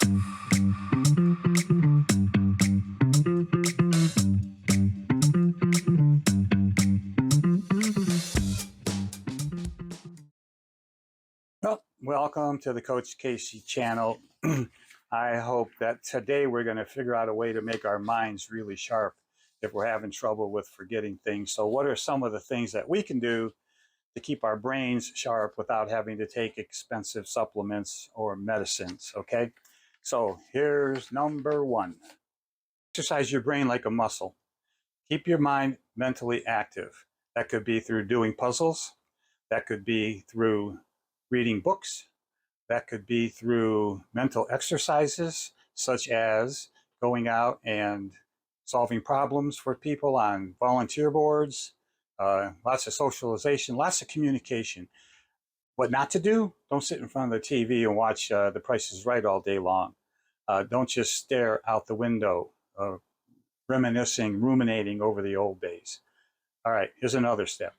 Well, welcome to the Coach Casey channel. I hope that today we're going to figure out a way to make our minds really sharp if we're having trouble with forgetting things. So what are some of the things that we can do to keep our brains sharp without having to take expensive supplements or medicines? Okay, so here's number one. Exercise your brain like a muscle. Keep your mind mentally active. That could be through doing puzzles. That could be through reading books. That could be through mental exercises, such as going out and solving problems for people on volunteer boards, lots of socialization, lots of communication. What not to do? Don't sit in front of the TV and watch The Price is Right all day long. Don't just stare out the window, reminiscing, ruminating over the old days. All right, here's another step.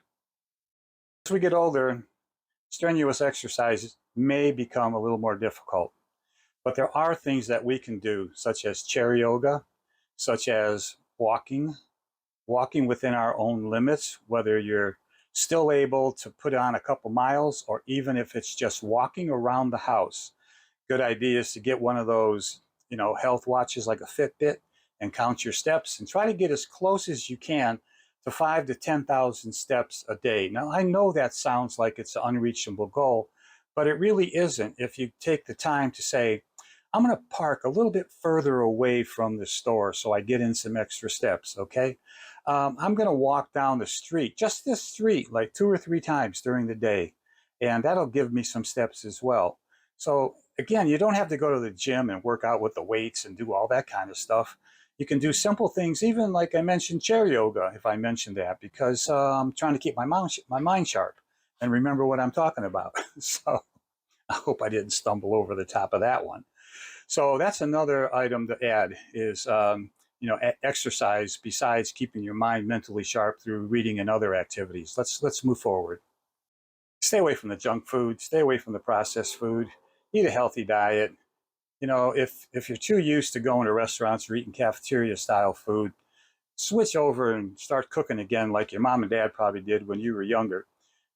As we get older, strenuous exercise may become a little more difficult. But there are things that we can do, such as chair yoga, such as walking within our own limits, whether you're still able to put on a couple miles or even if it's just walking around the house. Good idea is to get one of those, health watches like a Fitbit and count your steps and try to get as close as you can to 5 to 10,000 steps a day. Now, I know that sounds like it's an unreachable goal, but it really isn't if you take the time to say, I'm going to park a little bit further away from the store so I get in some extra steps, okay? I'm going to walk down the street, just this street, like 2 or 3 times during the day, and that'll give me some steps as well. So again, you don't have to go to the gym and work out with the weights and do all that kind of stuff. You can do simple things, even like I mentioned, chair yoga, if I mentioned that, because I'm trying to keep my mind sharp and remember what I'm talking about. So I hope I didn't stumble over the top of that one. So that's another item to add is, exercise besides keeping your mind mentally sharp through reading and other activities. Let's move forward. Stay away from the junk food. Stay away from the processed food. Eat a healthy diet. If you're too used to going to restaurants or eating cafeteria style food, switch over and start cooking again like your mom and dad probably did when you were younger,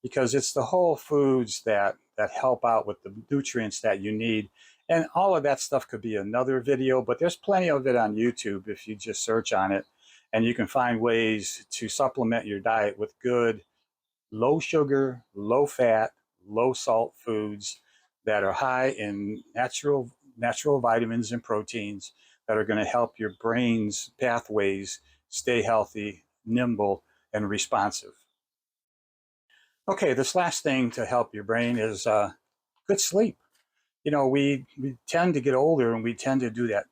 because it's the whole foods that help out with the nutrients that you need. And all of that stuff could be another video, but there's plenty of it on YouTube if you just search on it, and you can find ways to supplement your diet with good low sugar, low fat, low salt foods that are high in natural vitamins and proteins that are going to help your brain's pathways stay healthy, nimble, and responsive. Okay, this last thing to help your brain is good sleep. We tend to get older and we tend to do that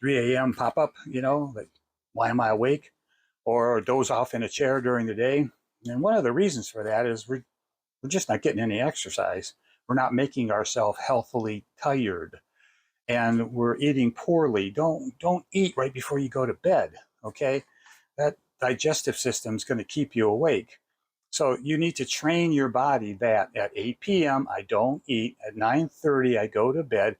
3 a.m. pop up, like, why am I awake? Or doze off in a chair during the day. And one of the reasons for that is we're just not getting any exercise. We're not making ourselves healthily tired, and we're eating poorly. Don't eat right before you go to bed, okay? That digestive system is going to keep you awake. So you need to train your body that at 8 p.m. I don't eat, at 9:30 I go to bed.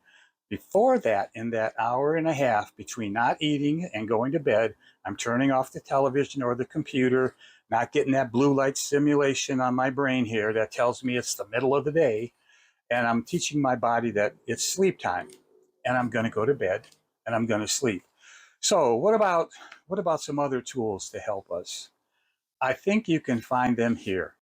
Before that, in that hour and a half between not eating and going to bed, I'm turning off the television or the computer, not getting that blue light stimulation on my brain here that tells me it's the middle of the day. And I'm teaching my body that it's sleep time and I'm going to go to bed and I'm going to sleep. So what about some other tools to help us? I think you can find them here.